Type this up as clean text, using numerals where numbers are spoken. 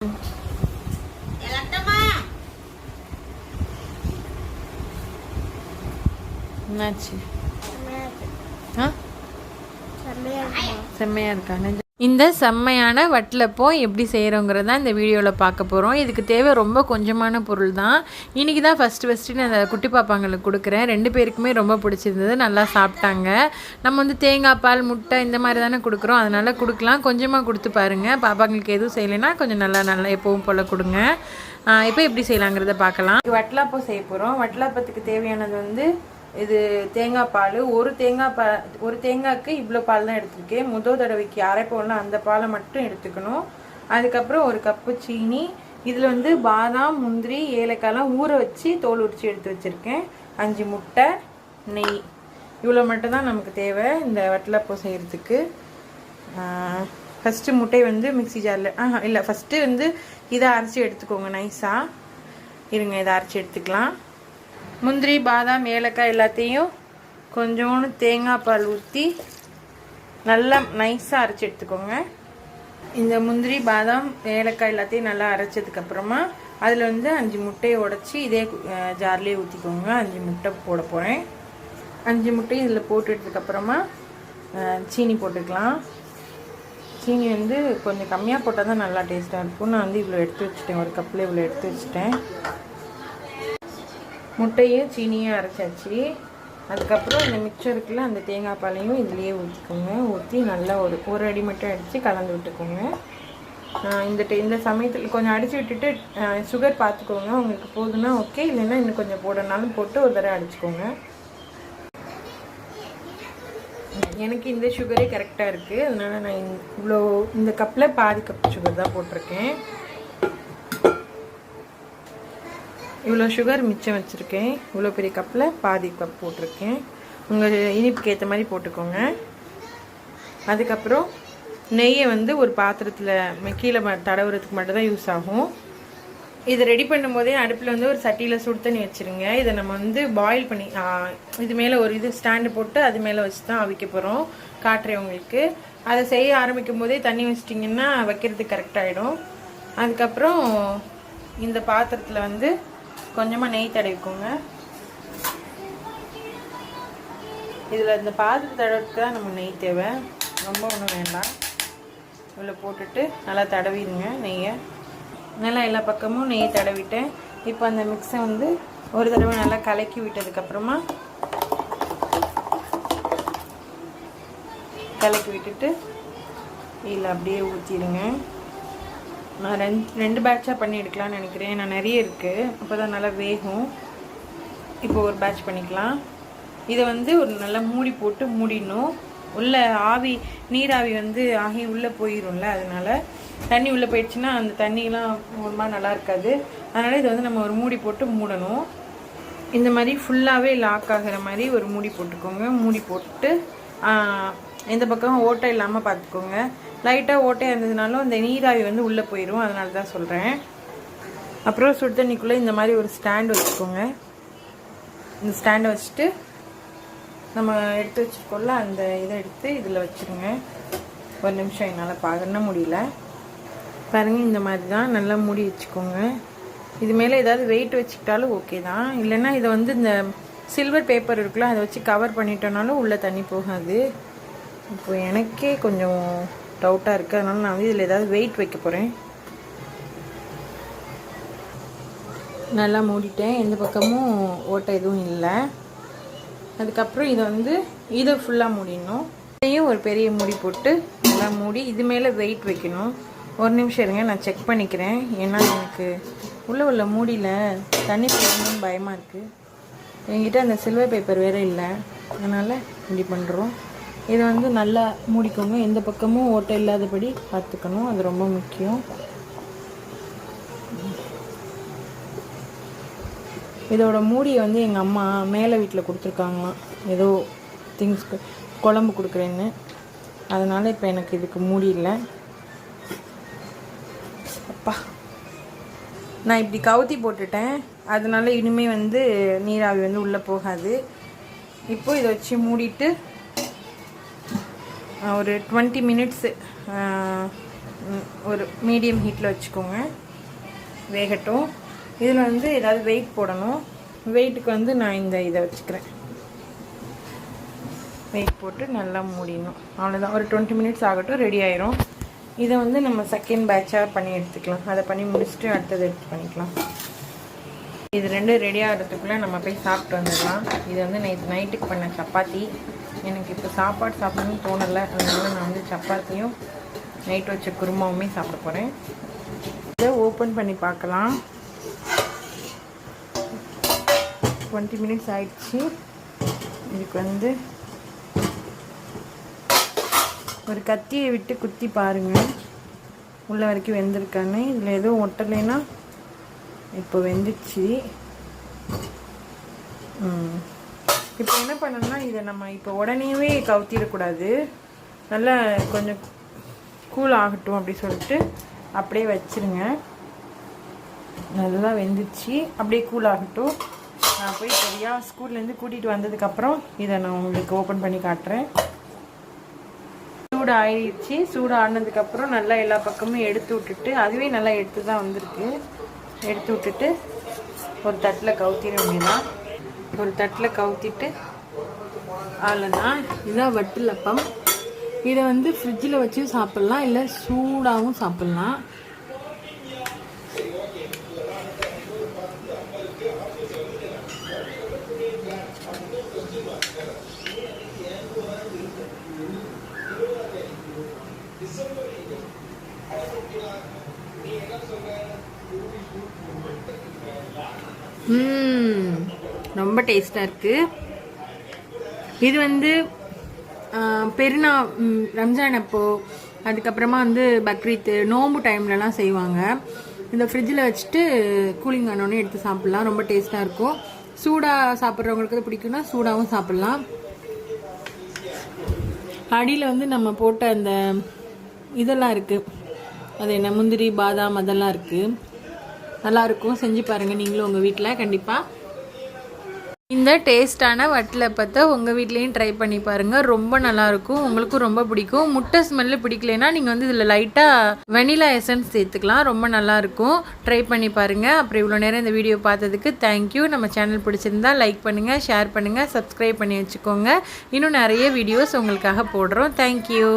என்னாச்சு? செம்மையா இருக்கா? இந்த செம்மையான வட்டலப்போ எப்படி செய்கிறோங்கிறது தான் இந்த வீடியோவில் பார்க்க போகிறோம். இதுக்கு தேவை ரொம்ப கொஞ்சமான பொருள் தான். இன்றைக்கி தான் ஃபஸ்ட்டு நான் அந்த குட்டி பாப்பாங்களுக்கு கொடுக்குறேன். 2 பேருக்குமே ரொம்ப பிடிச்சிருந்தது, நல்லா சாப்பிட்டாங்க. நம்ம வந்து தேங்காய் பால் முட்டை இந்த மாதிரி தானே கொடுக்குறோம், அதனால் கொடுக்கலாம். கொஞ்சமாக கொடுத்து பாருங்கள். பாப்பாங்களுக்கு எதுவும் செய்யலைன்னா கொஞ்சம் நல்லா எப்பவும் போல் கொடுங்க. இப்போ எப்படி செய்யலாங்கிறத பார்க்கலாம். வட்டலப்போ செய்ய போகிறோம். வட்டலப்பத்துக்கு தேவையானது வந்து இது தேங்காய் பால். ஒரு தேங்காய்க்கு இவ்வளோ பால் தான் எடுத்துருக்கேன். முதல் தடவைக்கு அரைப்போம்ல அந்த பாலை மட்டும் எடுத்துக்கணும். அதுக்கப்புறம் 1 கப்பு சீனி. இதில் வந்து பாதாம், முந்திரி, ஏலக்காய்லாம் ஊற வச்சு தோல் உரிச்சு எடுத்து வச்சுருக்கேன். 5 முட்டை, நெய். இவ்வளோ மட்டும் தான் நமக்கு தேவை இந்த வட்டலப்போ செய்கிறதுக்கு. ஃபஸ்ட்டு முட்டை வந்து மிக்ஸி ஜாரில் இல்லை ஃபஸ்ட்டு வந்து இதை அரைச்சி எடுத்துக்கோங்க நைஸாக. இருங்க, இதை அரைச்சி எடுத்துக்கலாம். முந்திரி, பாதாம், ஏலக்காய் எல்லாத்தையும் கொஞ்சோண்டு தேங்காய் பால் ஊற்றி நல்லா நைஸாக அரைச்சி எடுத்துக்கோங்க. இந்த முந்திரி, பாதாம், ஏலக்காய் எல்லாத்தையும் நல்லா அரைச்சதுக்கப்புறமா அதில் வந்து 5 முட்டையை உடச்சி இதே ஜார்லேயே ஊற்றிக்கோங்க. 5 முட்டை போட போகிறேன். 5 முட்டையும் இதில் போட்டுட்டதுக்கப்புறமா சீனி போட்டுக்கலாம். சீனி வந்து கொஞ்சம் கம்மியாக போட்டால் தான் நல்லா டேஸ்ட்டாக இருக்கும். நான் வந்து இவ்வளோ எடுத்து வச்சுட்டேன், 1 கப்பில் இவ்வளோ எடுத்து வச்சுட்டேன். முட்டையும் சீனியும் அரைச்சாச்சு. அதுக்கப்புறம் இந்த மிக்சர் இருக்குல்ல, அந்த தேங்காய் பாலையும் இதுலேயே ஊற்றிக்கோங்க. ஊற்றி நல்லா ஒரு அடி மட்டும் அடித்து கலந்து விட்டுக்கோங்க. இந்த சமயத்தில் கொஞ்சம் அடித்து விட்டுட்டு சுகர் பார்த்துக்கோங்க. உங்களுக்கு போதுன்னா ஓகே, இல்லைன்னா இன்னும் கொஞ்சம் போடனாலும் போட்டு ஒரு தடவை அடிச்சுக்கோங்க. எனக்கு இந்த சுகரே கரெக்டாக இருக்குது, அதனால் நான் இந்த கப்பில் பாதி கப் சுகர் தான் போட்டிருக்கேன். இவ்வளோ சுகர் மிச்சம் வச்சுருக்கேன். இவ்வளோ பெரிய கப்பில் பாதி கப் போட்டிருக்கேன். உங்கள் இனிப்புக்கு ஏற்ற மாதிரி போட்டுக்கோங்க. அதுக்கப்புறம் நெய்யை வந்து ஒரு பாத்திரத்தில் கீழே தடவுறதுக்கு மட்டும் தான் யூஸ் ஆகும். இதை ரெடி பண்ணும்போதே அடுப்பில் வந்து ஒரு சட்டியில் சுடு தண்ணி வச்சுருங்க. இதை நம்ம வந்து பாயில் பண்ணி இது மேலே ஒரு ஸ்டாண்டு போட்டு அது மேலே வச்சு தான் அவிக்க போகிறோம். காட்டுறேன் உங்களுக்கு. அதை செய்ய ஆரம்பிக்கும் போதே தண்ணி வச்சிட்டிங்கன்னா வைக்கிறதுக்கு கரெக்டாகிடும். அதுக்கப்புறம் இந்த பாத்திரத்தில் வந்து கொஞ்சமாக நெய் தடவிக்கோங்க. இதில் இந்த பாத்திரத்தை தடவுறதுக்கு தான் நம்ம நெய் தேவை, ரொம்ப ஒன்றும் வேண்டாம். இவ்வளோ போட்டுட்டு நல்லா தடவிடுங்க நெய்யை. நல்லா எல்லா பக்கமும் நெய் தடவிட்டேன். இப்போ அந்த மிக்ஸை வந்து ஒரு தடவை நல்லா கலக்கி விட்டதுக்கப்புறமா கலக்கி விட்டுட்டு இதில் அப்படியே ஊற்றிடுங்க. நான் ரெண்டு பேட்சாக பண்ணி எடுக்கலாம்னு நினைக்கிறேன். நான் நிறைய இருக்குது, அப்போ தான் நல்லா வேகும். இப்போ ஒரு பேட்ச் பண்ணிக்கலாம். இதை வந்து ஒரு நல்லா மூடி போட்டு மூடிடணும். உள்ளே நீராவி வந்து ஆகி உள்ளே போயிடும்ல, அதனால் தண்ணி உள்ளே போயிடுச்சுன்னா அந்த தண்ணியெலாம் ஒரு மாதிரி நல்லா இருக்காது. அதனால் இதை வந்து நம்ம ஒரு மூடி போட்டு மூடணும். இந்த மாதிரி ஃபுல்லாகவே லாக் ஆகிற மாதிரி ஒரு மூடி போட்டுக்கோங்க. மூடி போட்டு இந்த பக்கம் ஓட்டை இல்லாமல் பார்த்துக்கோங்க. லைட்டாக ஓட்டையாக இருந்ததுனாலும் இந்த நீராவி வந்து உள்ளே போயிடும், அதனால தான் சொல்கிறேன். அப்புறம் சுடு தண்ணிக்குள்ளே இந்த மாதிரி ஒரு ஸ்டாண்டு வச்சுக்கோங்க. இந்த ஸ்டாண்டை வச்சுட்டு நம்ம எடுத்து வச்சுருக்கோம்ல அந்த இதை எடுத்து இதில் வச்சுருங்க. ஒரு நிமிஷம் என்னால் பண்ண முடியல பாருங்கள். இந்த மாதிரி தான் நல்லா மூடி வச்சுக்கோங்க. இது மேலே ஏதாவது வெயிட் வச்சுக்கிட்டாலும் ஓகே தான். இல்லைன்னா இதை வந்து இந்த சில்வர் பேப்பர் இருக்குல்ல, அதை வச்சு கவர் பண்ணிட்டோனாலும் உள்ளே தண்ணி போகாது. இப்போ எனக்கே கொஞ்சம் டவுட்டாக இருக்குது, அதனால் நான் வந்து இதில் ஏதாவது வெயிட் வைக்க போகிறேன். நல்லா மூடிட்டேன், எந்த பக்கமும் ஓட்டை எதுவும் இல்லை. அதுக்கப்புறம் இதை ஃபுல்லாக மூடிடணும். இதையும் ஒரு பெரிய மூடி போட்டு நல்லா மூடி இது மேலே வெயிட் வைக்கணும். ஒரு நிமிஷம் இருங்க, நான் செக் பண்ணிக்கிறேன். ஏன்னா எனக்கு உள்ள மூடியில் தண்ணி போடணும்னு பயமாக இருக்குது. என்கிட்ட அந்த சில்வர் பேப்பர் வேறு இல்லை, அதனால் இப்படி பண்ணுறோம். இதை வந்து நல்லா மூடிக்கோங்க. எந்த பக்கமும் ஓட்டை இல்லாதபடி பார்த்துக்கணும், அது ரொம்ப முக்கியம். இதோட மூடியை வந்து எங்கள் அம்மா மேலே வீட்டில் கொடுத்துருக்காங்களாம், ஏதோ திங்ஸ்க்கு குழம்பு கொடுக்குறேன்னு. அதனால் இப்போ எனக்கு இதுக்கு மூடி இல்லை. அப்பா, நான் இப்படி கவுத்தி போட்டுட்டேன், அதனால இனிமேல் வந்து நீராவி வந்து உள்ளே போகாது. இப்போ இதை வச்சு மூடிட்டு ஒரு 20 மினிட்ஸு ஒரு மீடியம் ஹீட்டில் வச்சுக்கோங்க, வேகட்டும். இதில் வந்து ஏதாவது வெயிட் போடணும். வெயிட்டுக்கு வந்து நான் இதை வச்சுக்கிறேன். வெயிட் போட்டு நல்லா மூடிடணும். அவ்வளோதான், ஒரு 20 மினிட்ஸ் ஆகட்டும், ரெடி ஆயிரும். இதை வந்து நம்ம செகண்ட் பேட்சாக பண்ணி எடுத்துக்கலாம். அதை பண்ணி முடிச்சுட்டு அடுத்தது எடுத்து பண்ணிக்கலாம். இது ரெண்டும் ரெடி ஆகிறதுக்குள்ளே நம்ம போய் சாப்பிட்டு வந்துடலாம். இது வந்து நைட்டுக்கு பண்ண சப்பாத்தி. எனக்கு இப்போ சாப்பாடு சாப்பிடணும்னு தோணலை, அதனால நான் வந்து சப்பாத்தியும் நைட் வச்ச குருமாவுமே சாப்பிட போகிறேன். இதை ஓப்பன் பண்ணி பார்க்கலாம். 20 மினிட்ஸ் ஆயிடுச்சு. இதுக்கு வந்து ஒரு கத்தியை விட்டு குத்தி பாருங்கள் உள்ள வரைக்கும் வெந்திருக்கானே. இதில் எதுவும் ஒட்டலைன்னா இப்போ வெந்துச்சு. இப்போ என்ன பண்ணணும்னா இதை நம்ம இப்போ உடனேவே கவுத்திடக்கூடாது. நல்லா கொஞ்சம் கூல் ஆகட்டும் அப்படி சொல்லிட்டு அப்படியே வச்சுருங்க. நல்லா வெந்துச்சு, அப்படியே கூல் ஆகட்டும். நான் போய் சரியாக ஸ்கூல்லேருந்து கூட்டிகிட்டு வந்ததுக்கப்புறம் இதை நான் உங்களுக்கு ஓப்பன் பண்ணி காட்டுறேன். சூடு ஆயிடுச்சு. சூடு ஆனதுக்கப்புறம் நல்லா எல்லா பக்கமும் எடுத்து விட்டுட்டு, அதுவே நல்லா எடுத்து தான் வந்திருக்கு. எடுத்து விட்டுட்டு ஒரு தட்டில் கவுத்திட வேண்டியதான். ஒரு தட்டில் கவுத்திட்டு அவ்வளோதான். இதுதான் வட்டிலப்பம். இதை வந்து ஃப்ரிட்ஜில் வச்சு சாப்பிட்லாம், இல்லை சூடாகவும் சாப்பிட்லாம். ரொம்ப டேஸ்டாக இருக்குது. இது வந்து ரம்ஜான் அப்போ, அதுக்கப்புறமா வந்து பக்ரீத்து, நோம்பு டைம்லலாம் செய்வாங்க. இந்த ஃப்ரிட்ஜில் வச்சுட்டு கூலிங் ஆனோடனே எடுத்து சாப்பிட்லாம். ரொம்ப டேஸ்ட்டாக இருக்கும். சூடாக சாப்பிட்றவங்களுக்கு பிடிக்கும்னா சூடாகவும் சாப்பிட்லாம். அடியில் வந்து நம்ம போட்ட அந்த இதெல்லாம் இருக்குது, அது என்ன, முந்திரி, பாதாம், அதெல்லாம் இருக்குது. நல்லாயிருக்கும். செஞ்சு பாருங்கள் நீங்களும் உங்கள் வீட்டில் கண்டிப்பாக. இந்த டேஸ்டான வட்டலப்பத்தை உங்கள் வீட்லேயும் ட்ரை பண்ணி பாருங்கள். ரொம்ப நல்லாயிருக்கும், உங்களுக்கும் ரொம்ப பிடிக்கும். முட்டை ஸ்மெல்லு பிடிக்கலைன்னா நீங்கள் வந்து இதில் லைட்டாக வெனிலா எசன்ஸ் சேர்த்துக்கலாம். ரொம்ப நல்லாயிருக்கும். ட்ரை பண்ணி பாருங்கள். அப்புறம் இவ்வளோ நேரம் இந்த வீடியோ பார்த்ததுக்கு தேங்க்யூ. நம்ம சேனல் பிடிச்சிருந்தா லைக் பண்ணுங்கள், ஷேர் பண்ணுங்கள், சப்ஸ்கிரைப் பண்ணி வச்சுக்கோங்க. இன்னும் நிறைய வீடியோஸ் உங்களுக்காக போடுறோம். தேங்க்யூ.